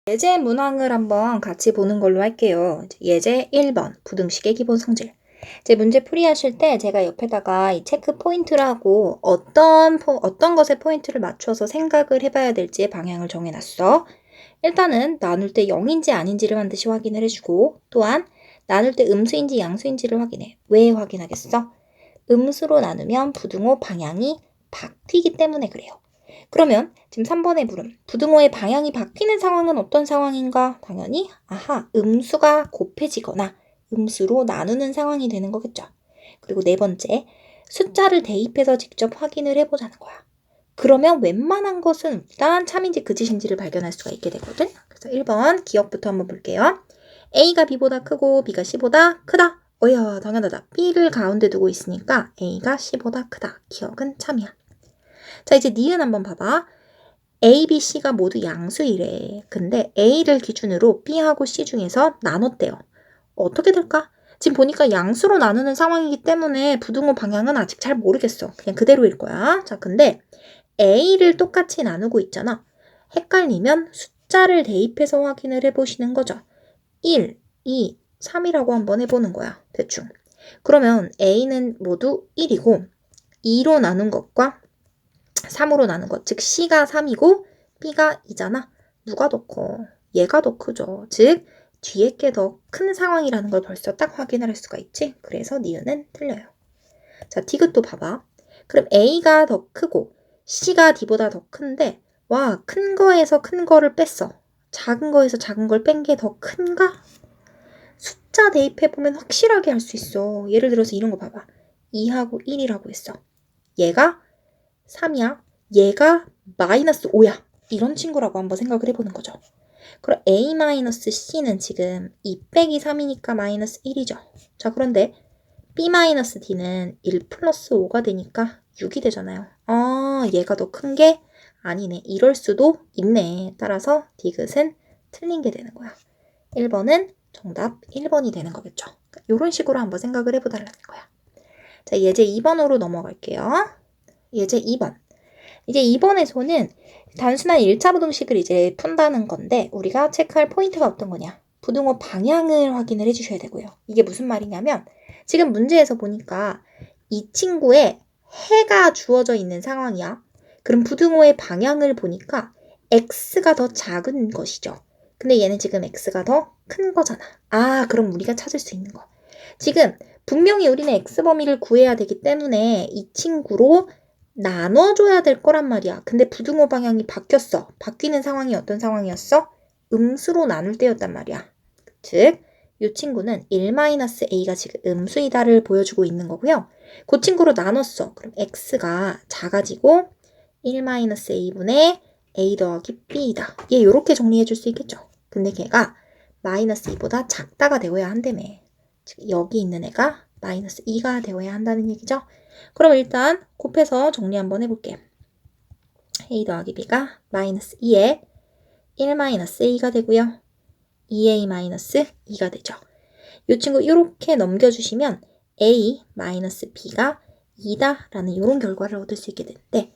예제 문항을 한번 같이 보는 걸로 할게요. 예제 1번 부등식의 기본 성질. 제 문제 풀이하실 때 제가 옆에다가 이 체크 포인트를 하고 어떤 것에 포인트를 맞춰서 생각을 해봐야 될지의 방향을 정해놨어. 일단은 나눌 때 0인지 아닌지를 반드시 확인을 해주고, 또한 나눌 때 음수인지 양수인지를 확인해. 왜 확인하겠어? 음수로 나누면 부등호 방향이 바뀌기 때문에 그래요. 그러면 지금 3번의 물음, 부등호의 방향이 바뀌는 상황은 어떤 상황인가? 당연히 음수가 곱해지거나 음수로 나누는 상황이 되는 거겠죠. 그리고 네 번째, 숫자를 대입해서 직접 확인을 해보자는 거야. 그러면 웬만한 것은 일단 참인지 그짓인지를 발견할 수가 있게 되거든. 그래서 1번 기억부터 한번 볼게요. A가 B보다 크고 B가 C보다 크다. 어야, 당연하다. B를 가운데 두고 있으니까 A가 C보다 크다. 기억은 참이야. 자, 이제 니은 한번 봐봐. A, B, C가 모두 양수이래. 근데 A를 기준으로 B하고 C 중에서 나눴대요. 어떻게 될까? 지금 보니까 양수로 나누는 상황이기 때문에 부등호 방향은 아직 잘 모르겠어. 그냥 그대로일 거야. 자, 근데 A를 똑같이 나누고 있잖아. 헷갈리면 숫자를 대입해서 확인을 해보시는 거죠. 1, 2, 3이라고 한번 해보는 거야. 대충. 그러면 A는 모두 1이고 2로 나눈 것과 3으로 나눈 것. 즉 C가 3이고 B가 2잖아. 누가 더 커? 얘가 더 크죠. 즉 뒤에 게 더 큰 상황이라는 걸 벌써 딱 확인을 할 수가 있지. 그래서 니은은 틀려요. 자, 디귿도 봐봐. 그럼 A가 더 크고 C가 D보다 더 큰데 와, 큰 거에서 큰 거를 뺐어. 작은 거에서 작은 걸 뺀 게 더 큰가? 숫자 대입해보면 확실하게 알 수 있어. 예를 들어서 이런 거 봐봐. 2하고 1이라고 했어. 얘가 3이야. 얘가 마이너스 5야. 이런 친구라고 한번 생각을 해보는 거죠. 그럼 A-C는 지금 2 빼기 3이니까 마이너스 1이죠. 자, 그런데 B-D는 1 플러스 5가 되니까 6이 되잖아요. 얘가 더 큰 게 아니네. 이럴 수도 있네. 따라서 디귿은 틀린 게 되는 거야. 1번은 정답 1번이 되는 거겠죠. 이런 식으로 한번 생각을 해보달라는 거야. 자, 예제 2번으로 넘어갈게요. 예제 2번. 이제 2번에서는 단순한 1차 부등식을 이제 푼다는 건데 우리가 체크할 포인트가 어떤 거냐. 부등호 방향을 확인을 해주셔야 되고요. 이게 무슨 말이냐면 지금 문제에서 보니까 이 친구의 해가 주어져 있는 상황이야. 그럼 부등호의 방향을 보니까 x가 더 작은 것이죠. 근데 얘는 지금 x가 더 큰 거잖아. 그럼 우리가 찾을 수 있는 거. 지금 분명히 우리는 x범위를 구해야 되기 때문에 이 친구로 나눠줘야 될 거란 말이야. 근데 부등호 방향이 바뀌었어. 바뀌는 상황이 어떤 상황이었어? 음수로 나눌 때였단 말이야. 즉, 이 친구는 1-a가 지금 음수이다를 보여주고 있는 거고요. 그 친구로 나눴어. 그럼 x가 작아지고 1-a분의 a 더하기 b이다. 얘 이렇게 정리해 줄 수 있겠죠. 근데 걔가 마이너스 2보다 작다가 되어야 한다며. 즉 여기 있는 애가 마이너스 2가 되어야 한다는 얘기죠. 그럼 일단 곱해서 정리 한번 해볼게. a 더하기 b가 마이너스 2에 1-a가 되고요. 2a-2가 되죠. 이 친구 이렇게 넘겨주시면 a-b가 2다라는 이런 결과를 얻을 수 있게 되는데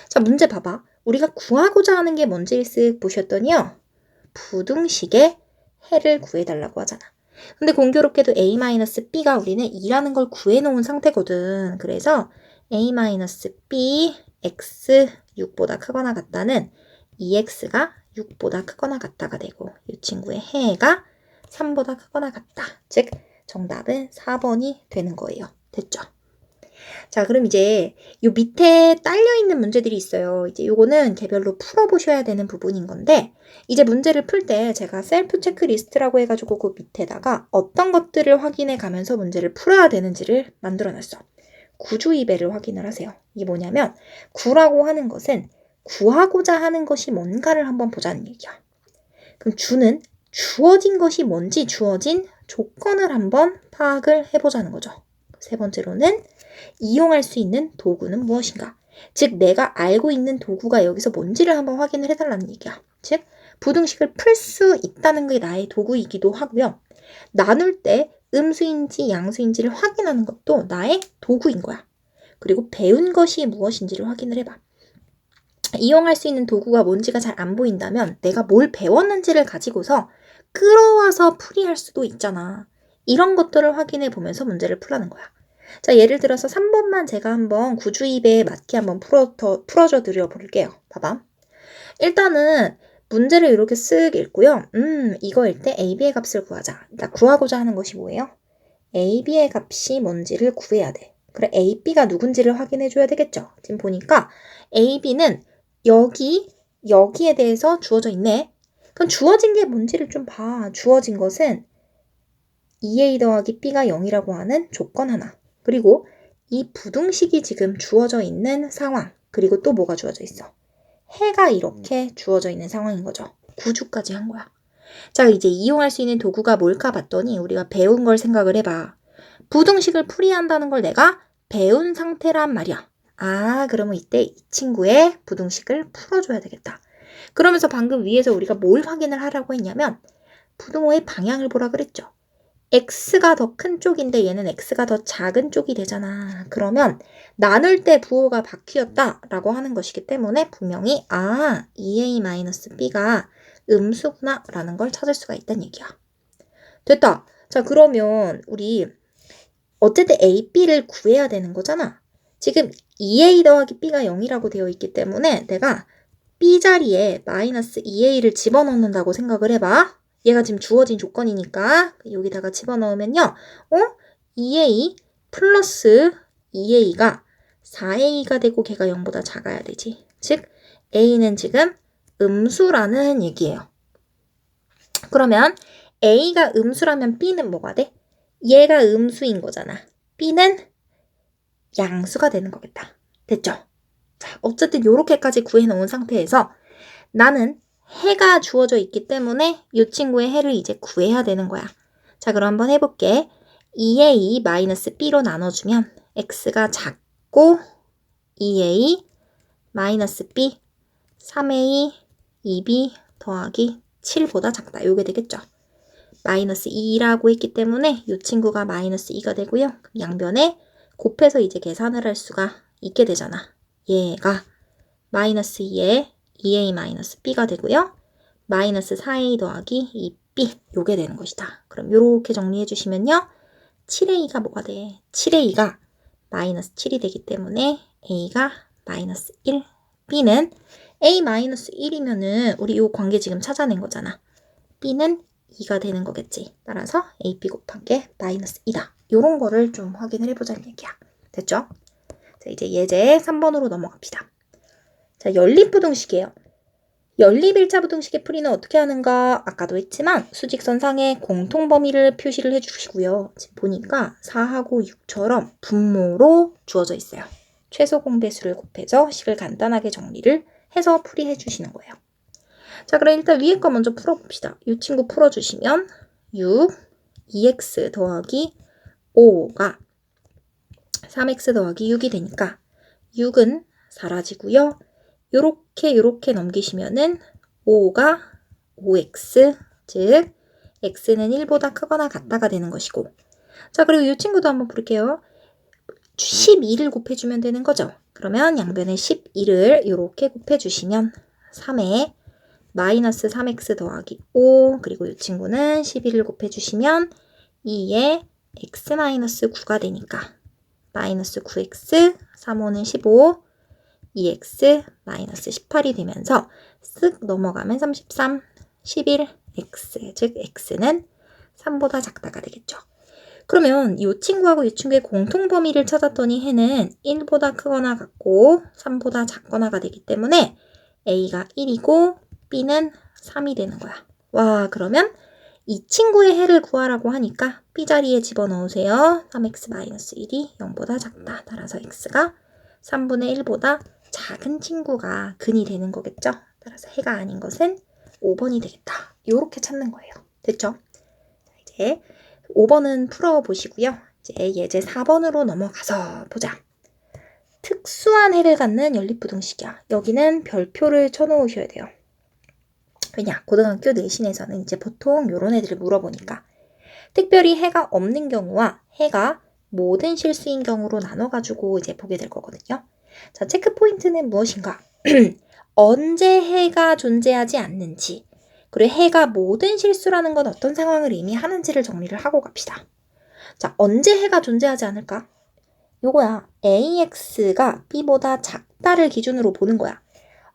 자, 문제 봐봐. 우리가 구하고자 하는 게 뭔지 쓱 보셨더니요. 부등식의 해를 구해달라고 하잖아. 근데 공교롭게도 a-b가 우리는 2라는 걸 구해놓은 상태거든. 그래서 a-b x 6보다 크거나 같다는 2x가 6보다 크거나 같다가 되고 이 친구의 해가 3보다 크거나 같다. 즉 정답은 4번이 되는 거예요. 됐죠? 자, 그럼 이제 요 밑에 딸려있는 문제들이 있어요. 이제 요거는 개별로 풀어보셔야 되는 부분인 건데 이제 문제를 풀 때 제가 셀프 체크리스트라고 해가지고 그 밑에다가 어떤 것들을 확인해 가면서 문제를 풀어야 되는지를 만들어놨어. 구주이배를 확인을 하세요. 이게 뭐냐면 구라고 하는 것은 구하고자 하는 것이 뭔가를 한번 보자는 얘기야. 그럼 주는 주어진 것이 뭔지 주어진 조건을 한번 파악을 해보자는 거죠. 세 번째로는 이용할 수 있는 도구는 무엇인가? 즉 내가 알고 있는 도구가 여기서 뭔지를 한번 확인을 해달라는 얘기야. 즉 부등식을 풀 수 있다는 게 나의 도구이기도 하고요. 나눌 때 음수인지 양수인지를 확인하는 것도 나의 도구인 거야. 그리고 배운 것이 무엇인지를 확인을 해봐. 이용할 수 있는 도구가 뭔지가 잘 안 보인다면 내가 뭘 배웠는지를 가지고서 끌어와서 풀이할 수도 있잖아. 이런 것들을 확인해 보면서 문제를 풀라는 거야. 자, 예를 들어서 3번만 제가 한번 구주입에 맞게 한번 풀어줘 드려 볼게요. 봐봐. 일단은 문제를 이렇게 쓱 읽고요. 이거일 때 AB의 값을 구하자. 그러니까 구하고자 하는 것이 뭐예요? AB의 값이 뭔지를 구해야 돼. 그래, AB가 누군지를 확인해 줘야 되겠죠. 지금 보니까 AB는 여기에 대해서 주어져 있네. 그럼 주어진 게 뭔지를 좀 봐. 주어진 것은 2A 더하기 B가 0이라고 하는 조건 하나. 그리고 이 부등식이 지금 주어져 있는 상황. 그리고 또 뭐가 주어져 있어? 해가 이렇게 주어져 있는 상황인 거죠. 구주까지 한 거야. 자, 이제 이용할 수 있는 도구가 뭘까 봤더니 우리가 배운 걸 생각을 해봐. 부등식을 풀이한다는 걸 내가 배운 상태란 말이야. 아, 그러면 이때 이 친구의 부등식을 풀어줘야 되겠다. 그러면서 방금 위에서 우리가 뭘 확인을 하라고 했냐면 부등호의 방향을 보라 그랬죠. x가 더 큰 쪽인데 얘는 x가 더 작은 쪽이 되잖아. 그러면 나눌 때 부호가 바뀌었다라고 하는 것이기 때문에 분명히 2a-b가 음수구나 라는 걸 찾을 수가 있다는 얘기야. 됐다. 자, 그러면 우리 어쨌든 a, b를 구해야 되는 거잖아. 지금 2a 더하기 b가 0이라고 되어 있기 때문에 내가 b 자리에 마이너스 2a를 집어넣는다고 생각을 해봐. 얘가 지금 주어진 조건이니까 여기다가 집어넣으면요. 2a 플러스 2a가 4a가 되고 걔가 0보다 작아야 되지. 즉 a는 지금 음수라는 얘기예요. 그러면 a가 음수라면 b는 뭐가 돼? 얘가 음수인 거잖아. b는 양수가 되는 거겠다. 됐죠? 자, 어쨌든 이렇게까지 구해놓은 상태에서 나는 해가 주어져 있기 때문에 이 친구의 해를 이제 구해야 되는 거야. 자, 그럼 한번 해볼게. 2a 마이너스 b로 나눠주면 x가 작고 2a 마이너스 b 3a 2b 더하기 7보다 작다. 요게 되겠죠. 마이너스 2라고 했기 때문에 이 친구가 마이너스 2가 되고요. 양변에 곱해서 이제 계산을 할 수가 있게 되잖아. 얘가 마이너스 2에 2a 마이너스 b가 되고요. 마이너스 4a 더하기 2b 요게 되는 것이다. 그럼 요렇게 정리해 주시면요. 7a가 뭐가 돼? 7a가 마이너스 7이 되기 때문에 a가 마이너스 1, b는 a 마이너스 1이면은 우리 요 관계 지금 찾아낸 거잖아. b는 2가 되는 거겠지. 따라서 AP 곱한 게 마이너스 2다. 요런 거를 좀 확인을 해보자는 얘기야. 됐죠? 자, 이제 예제 3번으로 넘어갑시다. 자, 연립부등식이에요. 연립1차 부등식의 풀이는 어떻게 하는가? 아까도 했지만 수직선상에 공통범위를 표시를 해주시고요. 지금 보니까 4하고 6처럼 분모로 주어져 있어요. 최소 공배수를 곱해서 식을 간단하게 정리를 해서 풀이해 주시는 거예요. 자, 그럼 일단 위에 거 먼저 풀어봅시다. 이 친구 풀어주시면 6, 2x 더하기 5가 3x 더하기 6이 되니까 6은 사라지고요. 요렇게 넘기시면은 5가 5x, 즉 x는 1보다 크거나 같다가 되는 것이고. 자, 그리고 이 친구도 한번 볼게요. 12를 곱해주면 되는 거죠. 그러면 양변에 12를 이렇게 곱해주시면 3에 마이너스 3x 더하기 5, 그리고 이 친구는 12를 곱해주시면 2에 x 마이너스 9가 되니까 마이너스 9x, 3호는 15, 2x 마이너스 18이 되면서 쓱 넘어가면 33, 11, x, 즉 x는 3보다 작다가 되겠죠. 그러면 이 친구하고 이 친구의 공통범위를 찾았더니 해는 1보다 크거나 같고 3보다 작거나가 되기 때문에 a가 1이고 b는 3이 되는 거야. 와, 그러면 이 친구의 해를 구하라고 하니까 b 자리에 집어넣으세요. 3x-1이 0보다 작다. 따라서 x가 3분의 1보다 작은 친구가 근이 되는 거겠죠. 따라서 해가 아닌 것은 5번이 되겠다. 이렇게 찾는 거예요. 됐죠? 자, 이제 5번은 풀어보시고요. 이제 예제 4번으로 넘어가서 보자. 특수한 해를 갖는 연립부등식이야. 여기는 별표를 쳐놓으셔야 돼요. 왜냐? 고등학교 내신에서는 이제 보통 이런 애들을 물어보니까 특별히 해가 없는 경우와 해가 모든 실수인 경우로 나눠가지고 이제 보게 될 거거든요. 자, 체크 포인트는 무엇인가? 언제 해가 존재하지 않는지, 그리고 해가 모든 실수라는 건 어떤 상황을 의미하는지를 정리를 하고 갑시다. 자, 언제 해가 존재하지 않을까? 요거야. AX가 B보다 작다를 기준으로 보는 거야.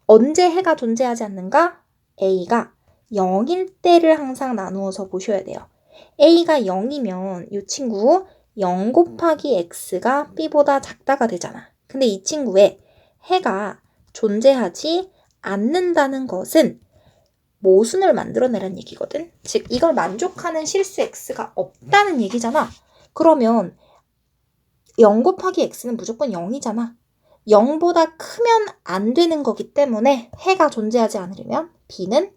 언제 해가 존재하지 않는가? A가 0일 때를 항상 나누어서 보셔야 돼요. A가 0이면 이 친구 0 곱하기 X가 B보다 작다가 되잖아. 근데 이 친구의 해가 존재하지 않는다는 것은 모순을 만들어내라는 얘기거든. 즉 이걸 만족하는 실수 X가 없다는 얘기잖아. 그러면 0 곱하기 X는 무조건 0이잖아. 0보다 크면 안 되는 거기 때문에 해가 존재하지 않으려면 B는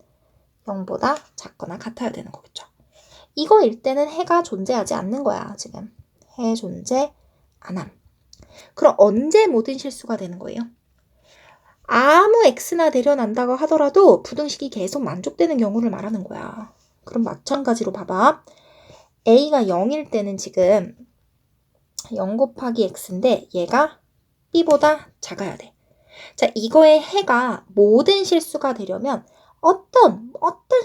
0보다 작거나 같아야 되는 거겠죠. 이거일 때는 해가 존재하지 않는 거야, 지금. 해 존재 안함. 그럼 언제 모든 실수가 되는 거예요? 아무 X나 대련한다고 하더라도 부등식이 계속 만족되는 경우를 말하는 거야. 그럼 마찬가지로 봐봐. A가 0일 때는 지금 0 곱하기 X인데 얘가 B보다 작아야 돼. 자, 이거의 해가 모든 실수가 되려면 어떤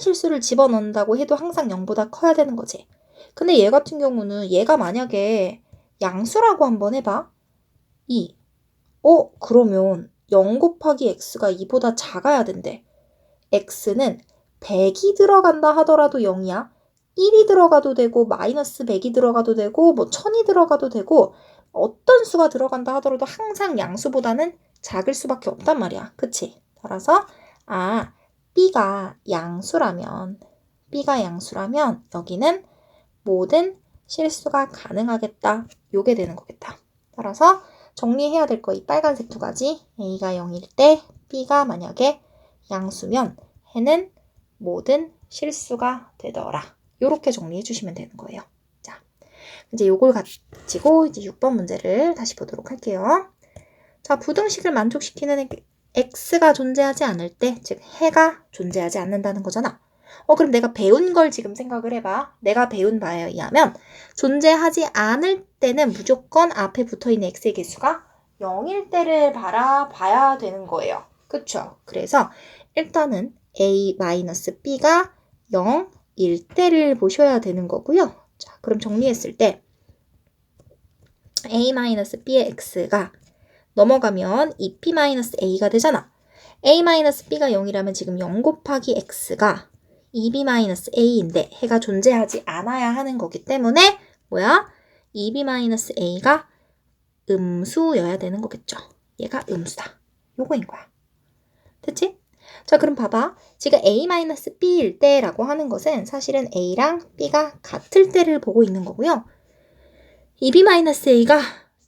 실수를 집어넣는다고 해도 항상 0보다 커야 되는 거지. 근데 얘 같은 경우는 얘가 만약에 양수라고 한번 해봐. 2. 그러면 0 곱하기 X가 2보다 작아야 된대. X는 100이 들어간다 하더라도 0이야. 1이 들어가도 되고 마이너스 100이 들어가도 되고 뭐 1000이 들어가도 되고 어떤 수가 들어간다 하더라도 항상 양수보다는 작을 수밖에 없단 말이야. 그치? 따라서 B가 양수라면 여기는 모든 실수가 가능하겠다. 요게 되는 거겠다. 따라서 정리해야 될 거 이 빨간색 두 가지. A가 0일 때 B가 만약에 양수면 해는 모든 실수가 되더라. 요렇게 정리해 주시면 되는 거예요. 자, 이제 요걸 가지고 이제 6번 문제를 다시 보도록 할게요. 자, 부등식을 만족시키는 X가 존재하지 않을 때, 즉 해가 존재하지 않는다는 거잖아. 그럼 내가 배운 걸 지금 생각을 해봐. 내가 배운 바에 의하면 존재하지 않을 때는 무조건 앞에 붙어있는 X의 개수가 0일 때를 바라봐야 되는 거예요. 그쵸? 그래서 일단은 A-B가 0일 때를 보셔야 되는 거고요. 자, 그럼 정리했을 때 A-B의 X가 넘어가면 2P-A가 되잖아. A-B가 0이라면 지금 0 곱하기 X가 2B-A인데 해가 존재하지 않아야 하는 거기 때문에 뭐야? 2B-A가 음수여야 되는 거겠죠. 얘가 음수다. 요거인 거야. 됐지? 자, 그럼 봐봐. 지금 A-B일 때라고 하는 것은 사실은 A랑 B가 같을 때를 보고 있는 거고요. 2B-A가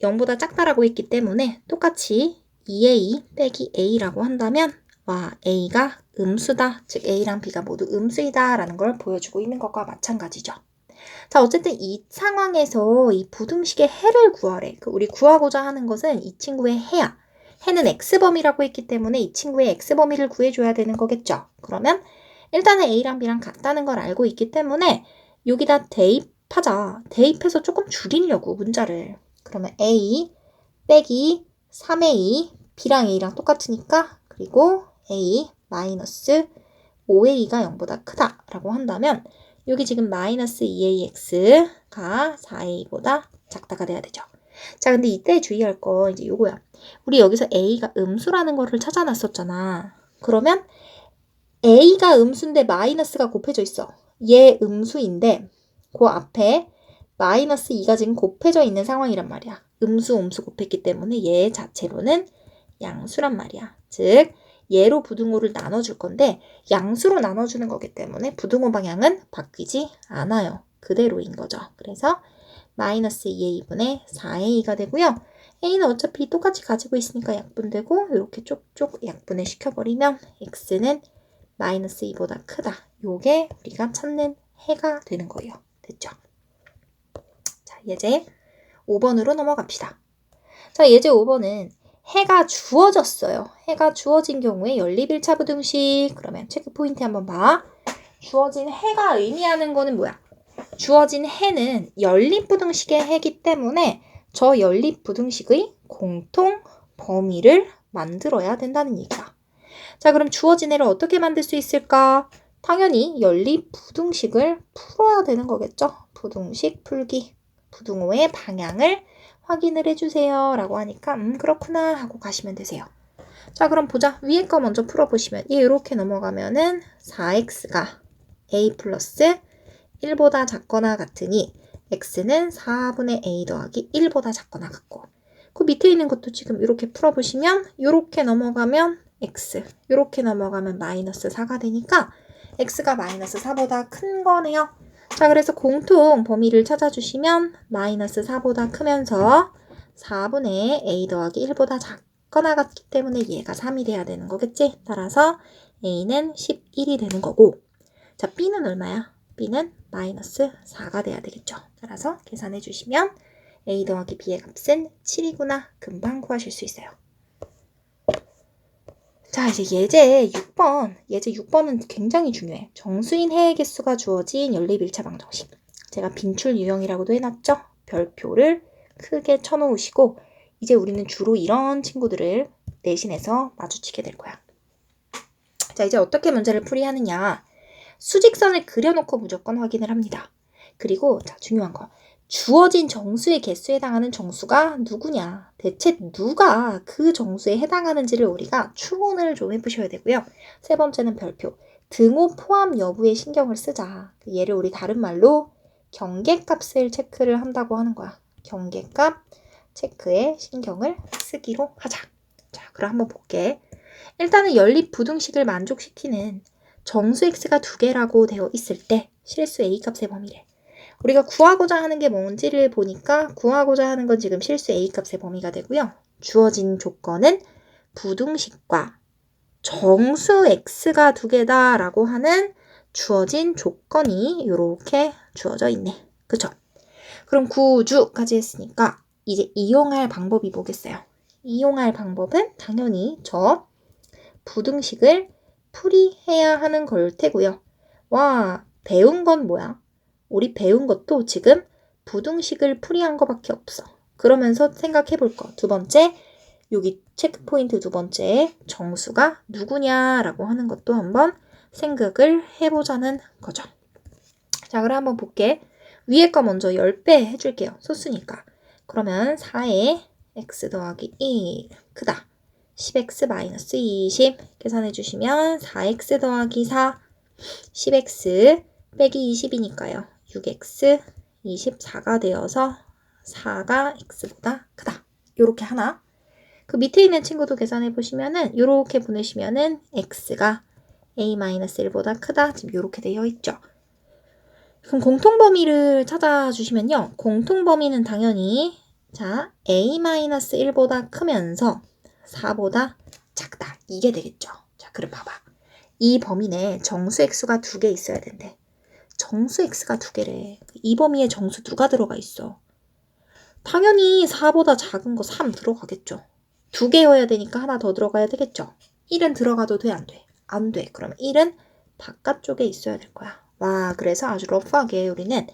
0보다 작다라고 했기 때문에 똑같이 2A 빼기 A라고 한다면 A가 음수다. 즉 A랑 B가 모두 음수이다 라는 걸 보여주고 있는 것과 마찬가지죠. 자, 어쨌든 이 상황에서 이 부등식의 해를 구하래. 우리 구하고자 하는 것은 이 친구의 해야. 해는 X범위라고 했기 때문에 이 친구의 X범위를 구해줘야 되는 거겠죠. 그러면 일단은 A랑 B랑 같다는 걸 알고 있기 때문에 여기다 대입하자. 대입해서 조금 줄이려고 문자를. 그러면 A 빼기 3A, B랑 A랑 똑같으니까 그리고 A 마이너스 5A가 0보다 크다라고 한다면 여기 지금 마이너스 2AX가 4A보다 작다가 돼야 되죠. 자, 근데 이때 주의할 거 이제 요거야. 우리 여기서 A가 음수라는 거를 찾아놨었잖아. 그러면 A가 음수인데 마이너스가 곱해져 있어. 얘 음수인데 그 앞에 마이너스 2가 지금 곱해져 있는 상황이란 말이야. 음수 곱했기 때문에 얘 자체로는 양수란 말이야. 즉 얘로 부등호를 나눠줄 건데 양수로 나눠주는 거기 때문에 부등호 방향은 바뀌지 않아요. 그대로인 거죠. 그래서 마이너스 2a분의 4a가 되고요. a는 어차피 똑같이 가지고 있으니까 약분되고 이렇게 쪽쪽 약분을 시켜버리면 x는 마이너스 2보다 크다. 요게 우리가 찾는 해가 되는 거예요. 됐죠? 자, 예제 5번으로 넘어갑시다. 자, 예제 5번은 해가 주어졌어요. 해가 주어진 경우에 연립 1차 부등식. 그러면 체크 포인트 한번 봐. 주어진 해가 의미하는 거는 뭐야? 주어진 해는 연립 부등식의 해이기 때문에 저 연립 부등식의 공통 범위를 만들어야 된다는 얘기야. 자, 그럼 주어진 애를 어떻게 만들 수 있을까? 당연히 연립부등식을 풀어야 되는 거겠죠? 부등식 풀기. 부등호의 방향을 확인을 해주세요. 라고 하니까 그렇구나 하고 가시면 되세요. 자, 그럼 보자. 위에 거 먼저 풀어보시면 얘 이렇게 넘어가면은 4x가 a 플러스 1보다 작거나 같으니 x는 4분의 a 더하기 1보다 작거나 같고 그 밑에 있는 것도 지금 이렇게 풀어보시면 이렇게 넘어가면 x, 이렇게 넘어가면 마이너스 4가 되니까 x가 마이너스 4보다 큰 거네요. 자, 그래서 공통 범위를 찾아주시면 마이너스 4보다 크면서 4분의 a 더하기 1보다 작거나 같기 때문에 얘가 3이 돼야 되는 거겠지? 따라서 a는 11이 되는 거고 자, b는 얼마야? b는 마이너스 4가 돼야 되겠죠. 따라서 계산해 주시면 a 더하기 b의 값은 7이구나. 금방 구하실 수 있어요. 자, 이제 예제 6번. 예제 6번은 굉장히 중요해. 정수인 해의 개수가 주어진 연립 1차 방정식. 제가 빈출 유형이라고도 해놨죠? 별표를 크게 쳐놓으시고 이제 우리는 주로 이런 친구들을 내신에서 마주치게 될 거야. 자, 이제 어떻게 문제를 풀이하느냐. 수직선을 그려놓고 무조건 확인을 합니다. 그리고 자, 중요한 거. 주어진 정수의 개수에 해당하는 정수가 누구냐. 대체 누가 그 정수에 해당하는지를 우리가 추론을 좀 해보셔야 되고요. 세 번째는 별표. 등호 포함 여부에 신경을 쓰자. 얘를 우리 다른 말로 경계값을 체크를 한다고 하는 거야. 경계값 체크에 신경을 쓰기로 하자. 자, 그럼 한번 볼게. 일단은 연립 부등식을 만족시키는 정수 x가 2개라고 되어 있을 때 실수 a 값의 범위래. 우리가 구하고자 하는 게 뭔지를 보니까 구하고자 하는 건 지금 실수 a 값의 범위가 되고요. 주어진 조건은 부등식과 정수 x가 2개다 라고 하는 주어진 조건이 이렇게 주어져 있네. 그쵸? 그럼 구주까지 했으니까 이제 이용할 방법이 뭐겠어요? 이용할 방법은 당연히 저 부등식을 풀이해야 하는 걸 테고요. 와, 배운 건 뭐야? 우리 배운 것도 지금 부등식을 풀이한 거밖에 없어. 그러면서 생각해 볼 거. 두 번째, 여기 체크포인트 두 번째, 정수가 누구냐라고 하는 것도 한번 생각을 해보자는 거죠. 자, 그럼 한번 볼게. 위에 거 먼저 10배 해줄게요. 소수니까. 그러면 4에 x 더하기 1 크다. 10x-20 계산해 주시면 4x 더하기 4 10x 빼기 20이니까요. 6x 24가 되어서 4가 x보다 크다. 요렇게 하나. 그 밑에 있는 친구도 계산해 보시면은 요렇게 보내시면은 x가 a-1보다 크다. 지금 요렇게 되어 있죠. 그럼 공통범위를 찾아주시면요. 공통범위는 당연히 자 a-1보다 크면서 4보다 작다. 이게 되겠죠. 자, 그럼 봐봐. 이 범위 내에 정수 x가 2개 있어야 된대. 정수 x가 2개래. 이 범위에 정수 누가 들어가 있어? 당연히 4보다 작은 거 3 들어가겠죠. 2개여야 되니까 하나 더 들어가야 되겠죠. 1은 들어가도 돼, 안 돼? 안 돼. 그럼 1은 바깥쪽에 있어야 될 거야. 와, 그래서 아주 러프하게 우리는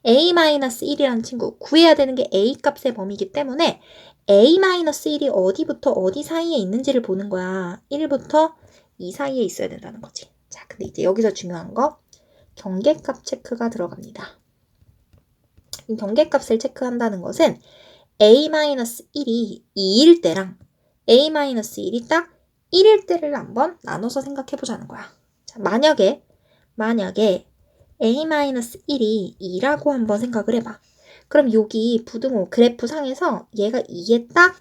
a-1이라는 친구 구해야 되는 게 a 값의 범위이기 때문에 a-1이 어디부터 어디 사이에 있는지를 보는 거야. 1부터 2 사이에 있어야 된다는 거지. 자, 근데 이제 여기서 중요한 거 경계값 체크가 들어갑니다. 이 경계값을 체크한다는 것은 a-1이 2일 때랑 a-1이 딱 1일 때를 한번 나눠서 생각해 보자는 거야. 자, 만약에 a-1이 2라고 한번 생각을 해봐. 그럼 여기 부등호 그래프 상에서 얘가 2에 딱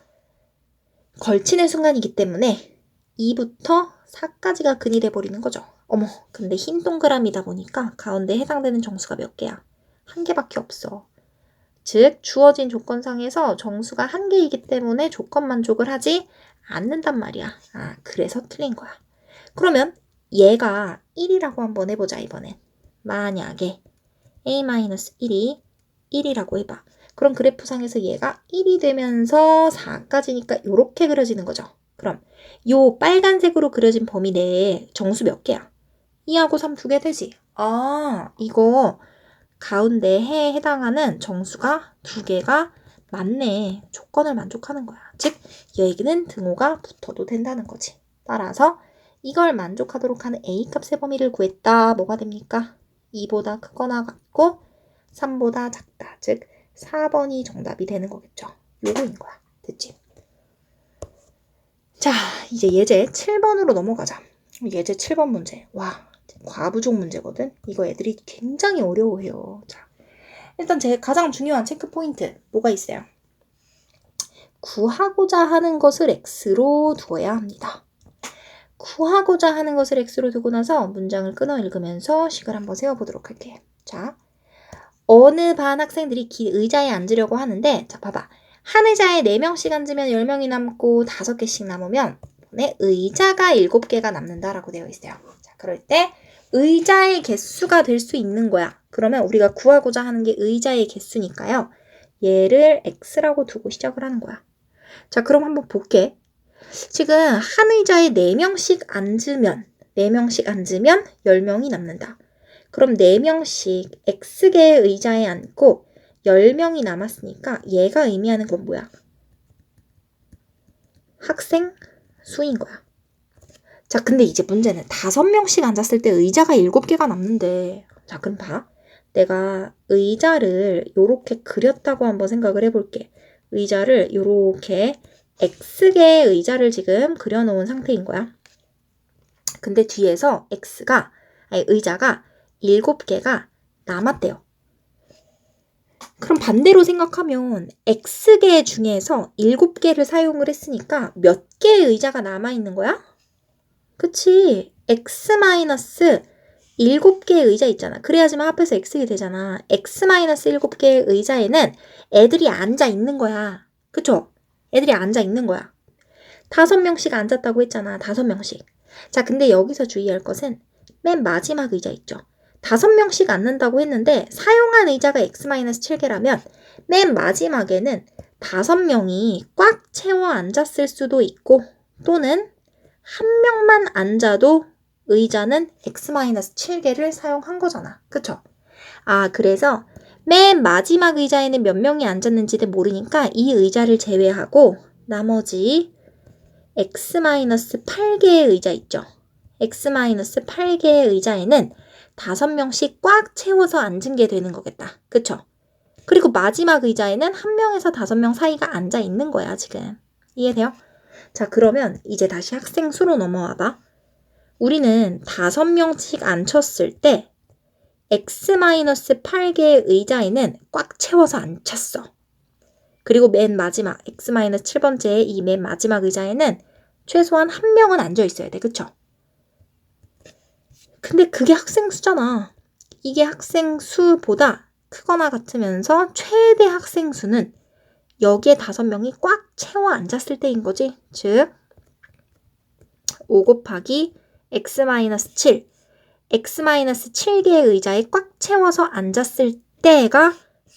걸치는 순간이기 때문에 2부터 4까지가 근이 돼버리는 거죠. 어머, 근데 흰 동그라미다 보니까 가운데 해당되는 정수가 몇 개야? 한 개밖에 없어. 즉, 주어진 조건상에서 정수가 한 개이기 때문에 조건 만족을 하지 않는단 말이야. 아, 그래서 틀린 거야. 그러면 얘가 1이라고 한번 해보자, 이번엔. 만약에 a-1이 1이라고 해봐. 그럼 그래프상에서 얘가 1이 되면서 4까지니까 이렇게 그려지는 거죠. 그럼 요 빨간색으로 그려진 범위 내에 정수 몇 개야? 2하고 3 두 개 되지? 아, 이거 가운데에 해당하는 정수가 2개가 맞네. 조건을 만족하는 거야. 즉, 얘기는 등호가 붙어도 된다는 거지. 따라서 이걸 만족하도록 하는 A 값의 범위를 구했다. 뭐가 됩니까? 2보다 크거나 같고 3보다 작다. 즉 4번이 정답이 되는 거겠죠. 요거인 거야. 됐지? 자, 이제 예제 7번으로 넘어가자. 예제 7번 문제. 와, 과부족 문제거든. 이거 애들이 굉장히 어려워해요. 자, 일단 제 가장 중요한 체크 포인트 뭐가 있어요? 구하고자 하는 것을 x로 두어야 합니다. 구하고자 하는 것을 x로 두고 나서 문장을 끊어 읽으면서 식을 한번 세워보도록 할게요. 자, 어느 반 학생들이 의자에 앉으려고 하는데, 자, 봐봐. 한 의자에 4명씩 앉으면 10명이 남고 5개씩 남으면 의자가 7개가 남는다라고 되어 있어요. 자, 그럴 때 의자의 개수가 될 수 있는 거야. 그러면 우리가 구하고자 하는 게 의자의 개수니까요. 얘를 x라고 두고 시작을 하는 거야. 자, 그럼 한번 볼게. 지금 한 의자에 4명씩 앉으면 10명이 남는다. 그럼 4명씩 x개의 의자에 앉고 10명이 남았으니까 얘가 의미하는 건 뭐야? 학생 수인 거야. 자, 근데 이제 문제는 5명씩 앉았을 때 의자가 7개가 남는데, 자, 그럼 봐. 내가 의자를 요렇게 그렸다고 한번 생각을 해볼게. 의자를 요렇게 x개의 의자를 지금 그려놓은 상태인 거야. 근데 뒤에서 의자가 7개가 남았대요. 그럼 반대로 생각하면 x개 중에서 7개를 사용을 했으니까 몇 개의 의자가 남아있는 거야? 그치? x-7개의 의자 있잖아. 그래야지만 합해서 x개 되잖아. x-7개의 의자에는 애들이 앉아있는 거야. 그쵸? 애들이 앉아있는 거야. 5명씩 앉았다고 했잖아. 5명씩. 자, 근데 여기서 주의할 것은 맨 마지막 의자 있죠. 5명씩 앉는다고 했는데 사용한 의자가 x-7개라면 맨 마지막에는 5명이 꽉 채워 앉았을 수도 있고 또는 한 명만 앉아도 의자는 x-7개를 사용한 거잖아. 그쵸? 아, 그래서 맨 마지막 의자에는 몇 명이 앉았는지는 모르니까 이 의자를 제외하고 나머지 x-8개의 의자 있죠. x-8개의 의자에는 5명씩 꽉 채워서 앉은 게 되는 거겠다. 그쵸? 그리고 마지막 의자에는 1명에서 5명 사이가 앉아 있는 거야, 지금. 이해돼요? 자, 그러면 이제 다시 학생 수로 넘어와 봐. 우리는 5명씩 앉혔을 때 x-8개의 의자에는 꽉 채워서 앉혔어. 그리고 맨 마지막 x-7번째의 이 맨 마지막 의자에는 최소한 1명은 앉아 있어야 돼. 그쵸? 근데 그게 학생 수잖아. 이게 학생 수보다 크거나 같으면서 최대 학생 수는 여기에 5명이 꽉 채워 앉았을 때인 거지. 즉 5 곱하기 x-7 x-7개의 의자에 꽉 채워서 앉았을 때가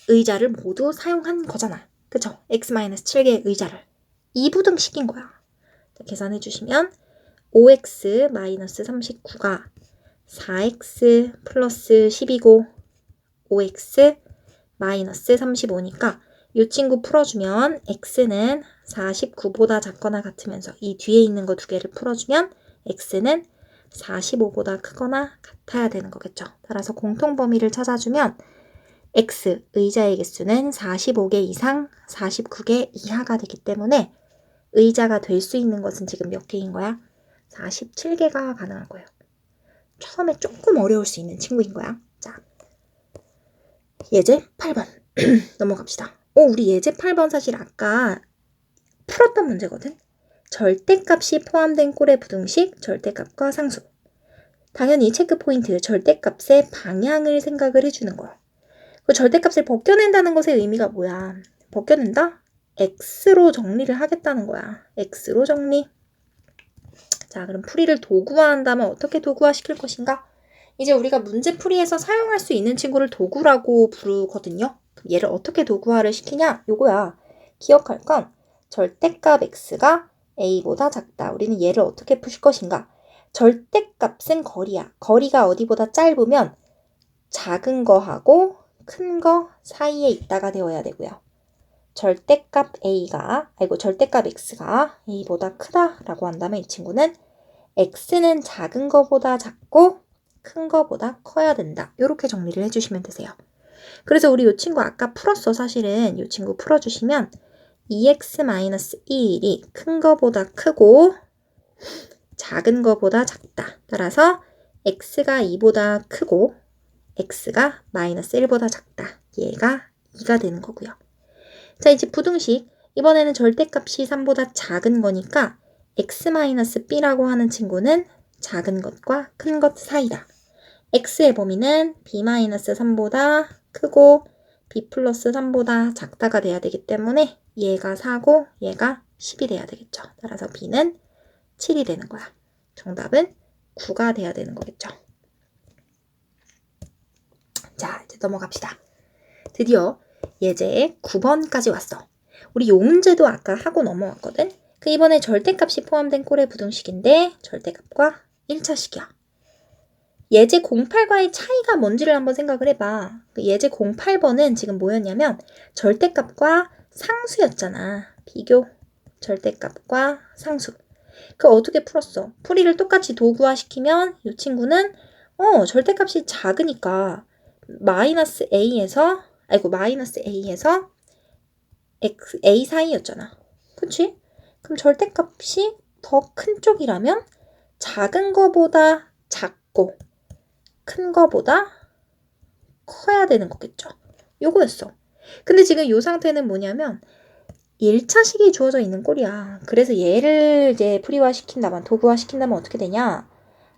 의자를 모두 사용한 거잖아. 그쵸? x-7개의 의자를 2부등식인 거야. 자, 계산해 주시면 5x-39가 4x 플러스 10이고 5x 마이너스 35니까 이 친구 풀어주면 x는 49보다 작거나 같으면서 이 뒤에 있는 거 2개를 풀어주면 x는 45보다 크거나 같아야 되는 거겠죠. 따라서 공통범위를 찾아주면 x 의자의 개수는 45개 이상 49개 이하가 되기 때문에 의자가 될 수 있는 것은 지금 몇 개인 거야? 47개가 가능한 거예요. 처음에 조금 어려울 수 있는 친구인 거야. 자, 예제 8번 넘어갑시다. 우리 예제 8번 사실 아까 풀었던 문제거든. 절대값이 포함된 꼴의 부등식, 절대값과 상수. 당연히 체크포인트, 절대값의 방향을 생각을 해주는 거야. 그 절대값을 벗겨낸다는 것의 의미가 뭐야? 벗겨낸다? x로 정리를 하겠다는 거야. x로 정리. 자, 그럼 풀이를 도구화한다면 어떻게 도구화시킬 것인가? 이제 우리가 문제풀이에서 사용할 수 있는 친구를 도구라고 부르거든요. 그럼 얘를 어떻게 도구화를 시키냐? 요거야. 기억할 건 절대값 x가 a보다 작다. 우리는 얘를 어떻게 푸실 것인가? 절대값은 거리야. 거리가 어디보다 짧으면 작은 거하고 큰 거 사이에 있다가 되어야 되고요. 절대값 x가 a보다 크다라고 한다면 이 친구는 x는 작은 거보다 작고 큰 거보다 커야 된다. 이렇게 정리를 해주시면 되세요. 그래서 우리 이 친구 아까 풀었어. 사실은 이 친구 풀어주시면 2x-1이 큰 거보다 크고 작은 거보다 작다. 따라서 x가 2보다 크고 x가 -1보다 작다. 얘가 2가 되는 거고요. 자, 이제 부등식. 이번에는 절대값이 3보다 작은 거니까 x-b라고 하는 친구는 작은 것과 큰 것 사이다. x의 범위는 b-3보다 크고 b 플러스 3보다 작다가 돼야 되기 때문에 얘가 4고 얘가 10이 돼야 되겠죠. 따라서 b는 7이 되는 거야. 정답은 9가 돼야 되는 거겠죠. 자, 이제 넘어갑시다. 드디어 예제 9번까지 왔어. 우리 요 문제도 아까 하고 넘어왔거든. 그 이번에 절대값이 포함된 꼴의 부등식인데 절대값과 1차식이야. 예제 08과의 차이가 뭔지를 한번 생각을 해봐. 예제 08번은 지금 뭐였냐면 절대값과 상수였잖아. 비교 절대값과 상수. 그 어떻게 풀었어? 풀이를 똑같이 도구화시키면 이 친구는 절대값이 작으니까 -a에서 a 사이였잖아. 그치? 그럼 절대값이 더 큰 쪽이라면 작은 거보다 작고 큰 거보다 커야 되는 거겠죠. 요거였어. 근데 지금 이 상태는 뭐냐면 1차식이 주어져 있는 꼴이야. 그래서 얘를 이제 풀이화시킨다면, 도구화시킨다면 어떻게 되냐?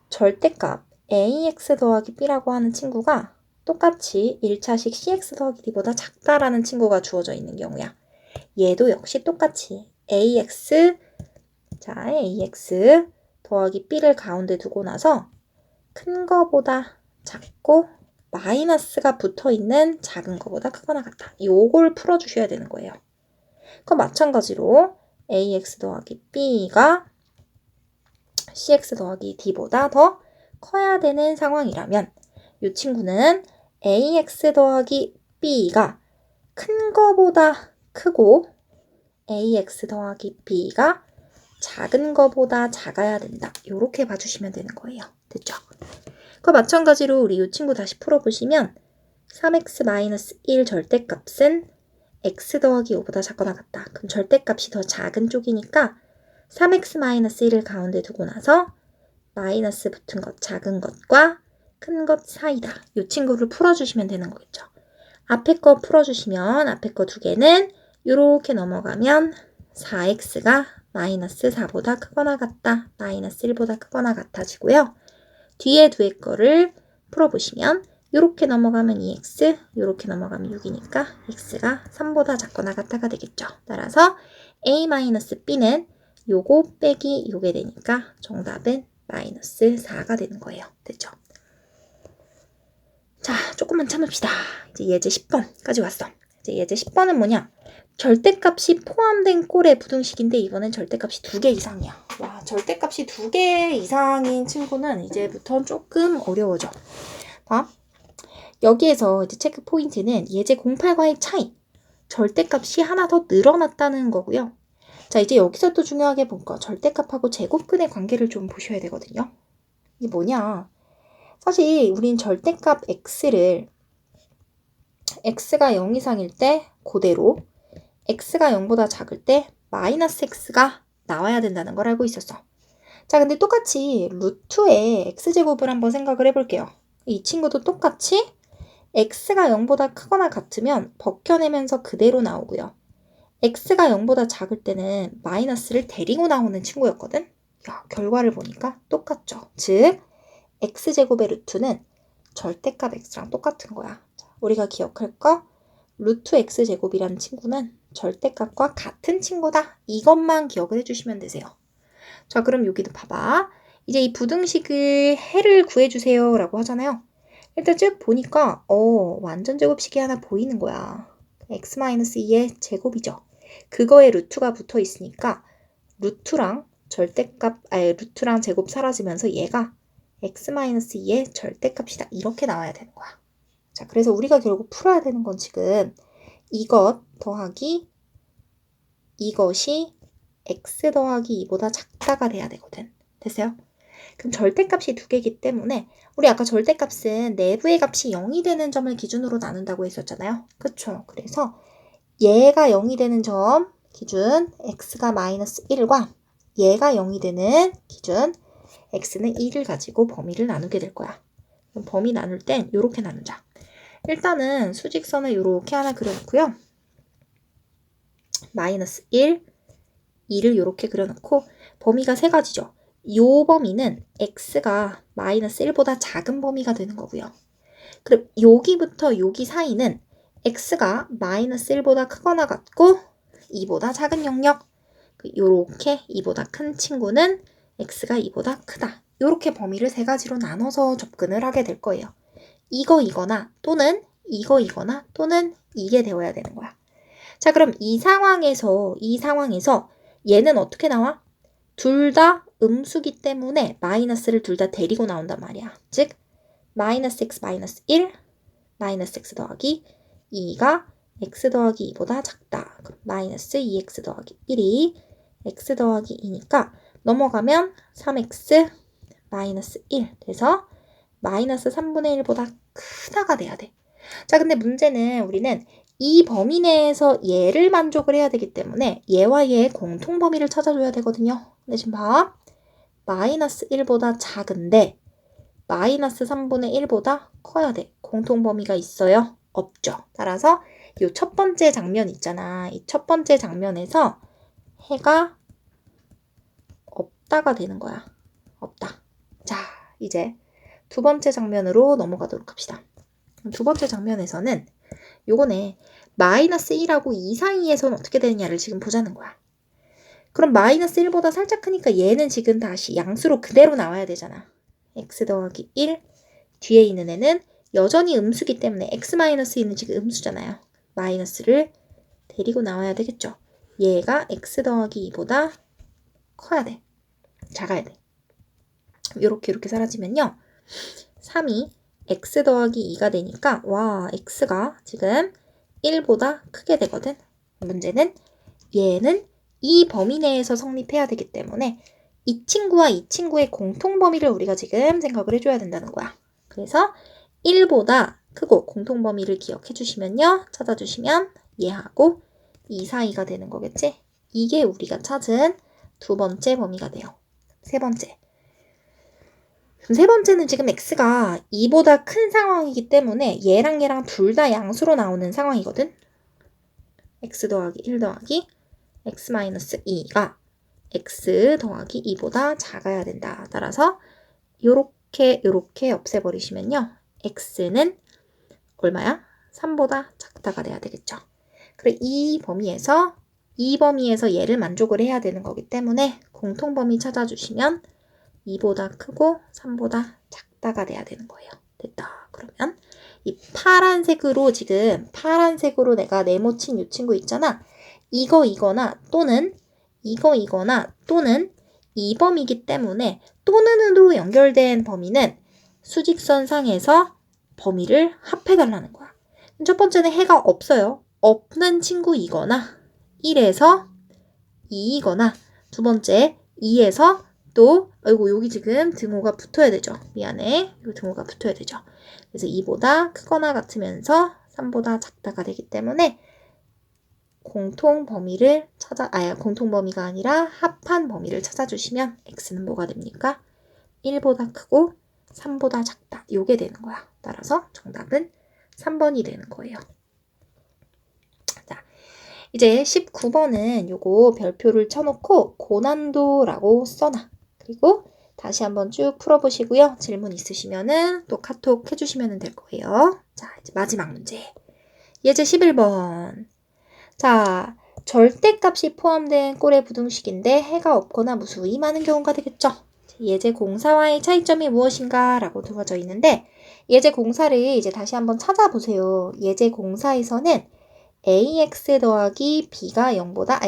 절대값 ax 더하기 b라고 하는 친구가 똑같이 1차식 cx 더하기 d보다 작다라는 친구가 주어져 있는 경우야. 얘도 역시 똑같이 ax 더하기 b를 가운데 두고 나서 큰 거보다 작고 마이너스가 붙어있는 작은 거보다 크거나 같다. 요걸 풀어주셔야 되는 거예요. 그럼 마찬가지로 ax 더하기 b가 cx 더하기 d보다 더 커야 되는 상황이라면 이 친구는 ax 더하기 b가 큰 거보다 크고 ax 더하기 b가 작은 거보다 작아야 된다. 이렇게 봐주시면 되는 거예요. 됐죠? 그 마찬가지로 우리 이 친구 다시 풀어보시면 3x-1 절대값은 x 더하기 5보다 작거나 같다. 그럼 절대값이 더 작은 쪽이니까 3x-1을 가운데 두고 나서 마이너스 붙은 것, 작은 것과 큰 것 사이다. 이 친구를 풀어주시면 되는 거겠죠. 앞에 거 풀어주시면 앞에 거 두 개는 이렇게 넘어가면 4x가 마이너스 4보다 크거나 같다. 마이너스 1보다 크거나 같아지고요. 뒤에 두 개 거를 풀어보시면 이렇게 넘어가면 2x, 이렇게 넘어가면 6이니까 x가 3보다 작거나 같다가 되겠죠. 따라서 a-b는 요거 빼기 요게 되니까 정답은 마이너스 4가 되는 거예요. 됐죠? 자, 조금만 참읍시다. 이제 예제 10번까지 왔어. 이제 예제 10번은 뭐냐? 절대값이 포함된 꼴의 부등식인데 이번엔 절대값이 2개 이상이야. 와, 절대값이 2개 이상인 친구는 이제부터 조금 어려워져. 봐. 여기에서 이제 체크 포인트는 예제 08과의 차이. 절대값이 하나 더 늘어났다는 거고요. 자, 이제 여기서 또 중요하게 볼 거. 절대값하고 제곱근의 관계를 좀 보셔야 되거든요. 이게 뭐냐? 사실 우린 절대값 x가 0 이상일 때 그대로, x가 0보다 작을 때 마이너스 x가 나와야 된다는 걸 알고 있었어. 자, 근데 똑같이 루트의 x제곱을 한번 생각을 해볼게요. 이 친구도 똑같이 x가 0보다 크거나 같으면 벗겨내면서 그대로 나오고요. x가 0보다 작을 때는 마이너스를 데리고 나오는 친구였거든. 야, 결과를 보니까 똑같죠. 즉 x제곱의 루트는 절대값 x랑 똑같은 거야. 우리가 기억할 거, 루트 x제곱이라는 친구는 절대값과 같은 친구다. 이것만 기억을 해주시면 되세요. 자, 그럼 여기도 봐봐. 이제 이 부등식을 해를 구해주세요 라고 하잖아요. 일단 쭉 보니까 완전 제곱식이 하나 보이는 거야. x-2의 제곱이죠. 그거에 루트가 붙어 있으니까 루트랑 루트랑 제곱 사라지면서 얘가 x-2의 절대값이다. 이렇게 나와야 되는 거야. 자, 그래서 우리가 결국 풀어야 되는 건 지금 이것 더하기 이것이 x 더하기 2보다 작다가 돼야 되거든. 됐어요? 그럼 절대값이 두 개이기 때문에 우리 아까 절대값은 내부의 값이 0이 되는 점을 기준으로 나눈다고 했었잖아요. 그쵸? 그래서 얘가 0이 되는 점 기준 x가 마이너스 1과 얘가 0이 되는 기준 x는 2를 가지고 범위를 나누게 될 거야. 그럼 범위 나눌 땐 이렇게 나누자. 일단은 수직선을 이렇게 하나 그려놓고요. 마이너스 1, 2를 이렇게 그려놓고 범위가 세 가지죠. 요 범위는 x가 마이너스 1보다 작은 범위가 되는 거고요. 그럼 여기부터 여기 사이는 x가 마이너스 1보다 크거나 같고 2보다 작은 영역. 요렇게 2보다 큰 친구는 x가 2보다 크다. 요렇게 범위를 세 가지로 나눠서 접근을 하게 될 거예요. 이거나 또는 이거나 또는 이게 되어야 되는 거야. 자, 그럼 이 상황에서 얘는 어떻게 나와? 둘 다 음수기 때문에 마이너스를 둘 다 데리고 나온단 말이야. 즉 마이너스 x 마이너스 1 마이너스 x 더하기 2가 x 더하기 2보다 작다. 그럼 마이너스 2x 더하기 1이 x 더하기 2니까 넘어가면 3x 마이너스 1 돼서 마이너스 3분의 1보다 크다가 돼야 돼. 자, 근데 문제는 우리는 이 범위 내에서 얘를 만족을 해야 되기 때문에 얘와 얘의 공통 범위를 찾아줘야 되거든요. 근데 지금 봐. 마이너스 1보다 작은데 마이너스 3분의 1보다 커야 돼. 공통 범위가 있어요? 없죠. 따라서 이 첫 번째 장면 있잖아. 이 첫 번째 장면에서 해가 없다가 되는 거야. 없다. 자, 이제 두 번째 장면으로 넘어가도록 합시다. 두 번째 장면에서는 요거네. 마이너스 1하고 2 사이에서는 어떻게 되느냐를 지금 보자는 거야. 그럼 마이너스 1보다 살짝 크니까 얘는 지금 다시 양수로 그대로 나와야 되잖아. x 더하기 1 뒤에 있는 애는 여전히 음수기 때문에 x-2는 지금 음수잖아요. 마이너스를 데리고 나와야 되겠죠. 얘가 x 더하기 2보다 커야 돼. 작아야 돼. 이렇게 사라지면요. 3이 x 더하기 2가 되니까 와 x가 지금 1보다 크게 되거든. 문제는 얘는 이 범위 내에서 성립해야 되기 때문에 이 친구와 이 친구의 공통 범위를 우리가 지금 생각을 해줘야 된다는 거야. 그래서 1보다 크고 공통 범위를 기억해 주시면요. 찾아주시면 얘하고 2 사이가 되는 거겠지? 이게 우리가 찾은 두 번째 범위가 돼요. 세 번째. 그럼 세 번째는 지금 x가 2보다 큰 상황이기 때문에 얘랑 둘 다 양수로 나오는 상황이거든. x 더하기 1 더하기 x-2가 x 더하기 2보다 작아야 된다. 따라서 요렇게 없애버리시면요. x는 얼마야? 3보다 작다가 돼야 되겠죠. 그래 이 범위에서 얘를 만족을 해야 되는 거기 때문에 공통범위 찾아주시면 2보다 크고 3보다 작다가 돼야 되는 거예요. 됐다. 그러면 이 파란색으로 내가 네모친 이 친구 있잖아. 이거나 또는 이 범위이기 때문에 또는으로 연결된 범위는 수직선상에서 범위를 합해달라는 거야. 첫 번째는 해가 없어요. 없는 친구이거나 1에서 2이거나 두 번째 2에서 또 아이고 여기 지금 등호가 붙어야 되죠. 미안해. 이 등호가 붙어야 되죠. 그래서 2보다 크거나 같으면서 3보다 작다가 되기 때문에 공통 범위가 아니라 합한 범위를 찾아주시면 x는 뭐가 됩니까? 1보다 크고 3보다 작다. 요게 되는 거야. 따라서 정답은 3번이 되는 거예요. 자, 이제 19번은 요거 별표를 쳐놓고 고난도라고 써놔. 그리고 다시 한번 쭉 풀어보시고요. 질문 있으시면은 또 카톡 해주시면 될 거예요. 자, 이제 마지막 문제. 예제 11번. 자, 절대값이 포함된 꼴의 부등식인데 해가 없거나 무수히 많은 경우가 되겠죠. 예제 공사와의 차이점이 무엇인가? 라고 두어져 있는데 예제 공사를 이제 다시 한번 찾아보세요. 예제 공사에서는 ax 더하기 b가 0보다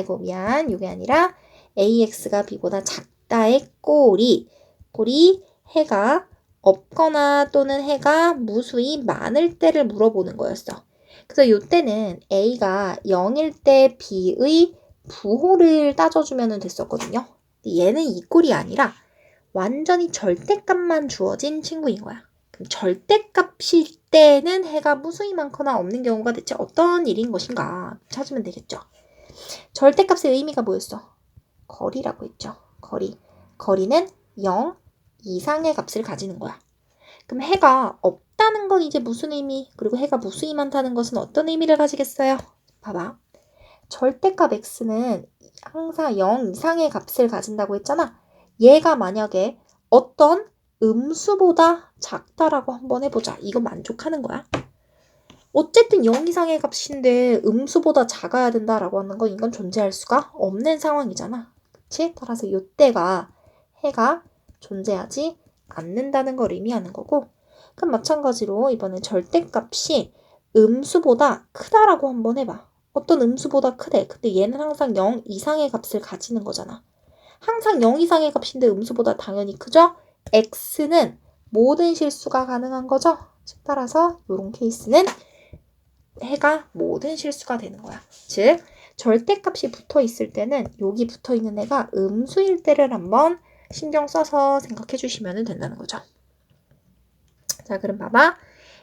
이게 아니라 ax가 b보다 작다의 꼴이 해가 없거나 또는 해가 무수히 많을 때를 물어보는 거였어. 그래서 이때는 a가 0일 때 b의 부호를 따져주면 됐었거든요. 얘는 이 꼴이 아니라 완전히 절대값만 주어진 친구인 거야. 그럼 절대값일 때는 해가 무수히 많거나 없는 경우가 대체 어떤 일인 것인가 찾으면 되겠죠. 절대값의 의미가 뭐였어? 거리라고 했죠. 거리. 거리는 0 이상의 값을 가지는 거야. 그럼 해가 없다는 건 이제 무슨 의미? 그리고 해가 무수히 많다는 것은 어떤 의미를 가지겠어요? 봐봐. 절대값 x는 항상 0 이상의 값을 가진다고 했잖아. 얘가 만약에 어떤 음수보다 작다라고 한번 해보자. 이거 만족하는 거야. 어쨌든 0 이상의 값인데 음수보다 작아야 된다라고 하는 건 이건 존재할 수가 없는 상황이잖아. 그치? 따라서 이때가 해가 존재하지 않는다는 걸 의미하는 거고, 그럼 마찬가지로 이번엔 절대값이 음수보다 크다라고 한번 해봐. 어떤 음수보다 크대. 근데 얘는 항상 0 이상의 값을 가지는 거잖아. 항상 0 이상의 값인데 음수보다 당연히 크죠? x는 모든 실수가 가능한 거죠? 즉 따라서 이런 케이스는 해가 모든 실수가 되는 거야. 즉 절대값이 붙어 있을 때는 여기 붙어 있는 애가 음수일 때를 한번 신경 써서 생각해 주시면 된다는 거죠. 자, 그럼 봐봐.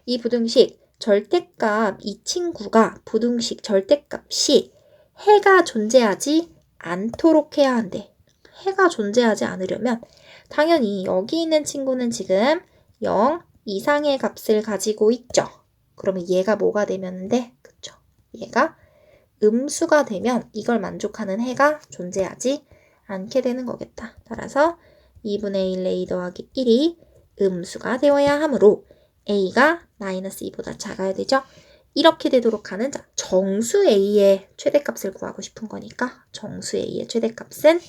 이 부등식 절대값 이 친구가 부등식 절대값이 해가 존재하지 않도록 해야 한대. 해가 존재하지 않으려면 당연히 여기 있는 친구는 지금 0 이상의 값을 가지고 있죠. 그러면 얘가 뭐가 되면 돼? 그쵸? 얘가 음수가 되면 이걸 만족하는 해가 존재하지 않게 되는 거겠다. 따라서 2분의 1 a 더하기 1이 음수가 되어야 하므로 a가 마이너스 2보다 작아야 되죠. 이렇게 되도록 하는 정수 a의 최대값을 구하고 싶은 거니까 정수 a의 최대값은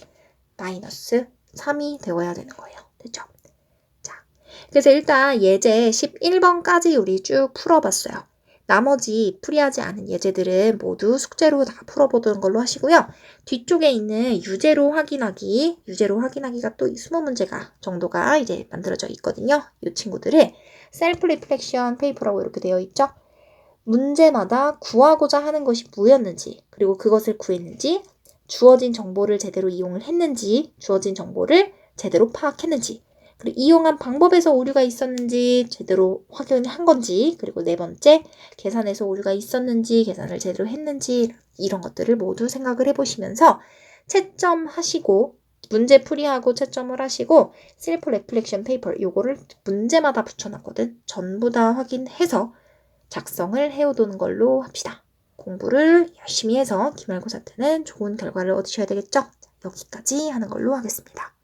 마이너스 3이 되어야 되는 거예요. 됐죠? 자, 그래서 일단 예제 11번까지 우리 쭉 풀어봤어요. 나머지 풀이하지 않은 예제들은 모두 숙제로 다 풀어보던 걸로 하시고요. 뒤쪽에 있는 유제로 확인하기가 또 20문제가 정도가 이제 만들어져 있거든요. 이 친구들을 셀프 리플렉션 페이퍼라고 이렇게 되어 있죠. 문제마다 구하고자 하는 것이 뭐였는지, 그리고 그것을 구했는지, 주어진 정보를 제대로 이용을 했는지, 주어진 정보를 제대로 파악했는지, 그리고 이용한 방법에서 오류가 있었는지 제대로 확인한 건지, 그리고 네 번째, 계산에서 오류가 있었는지, 계산을 제대로 했는지, 이런 것들을 모두 생각을 해보시면서 채점하시고, 문제 풀이하고 채점을 하시고, 셀프 레플렉션 페이퍼, 요거를 문제마다 붙여놨거든. 전부 다 확인해서 작성을 해오도는 걸로 합시다. 공부를 열심히 해서 기말고사 때는 좋은 결과를 얻으셔야 되겠죠? 여기까지 하는 걸로 하겠습니다.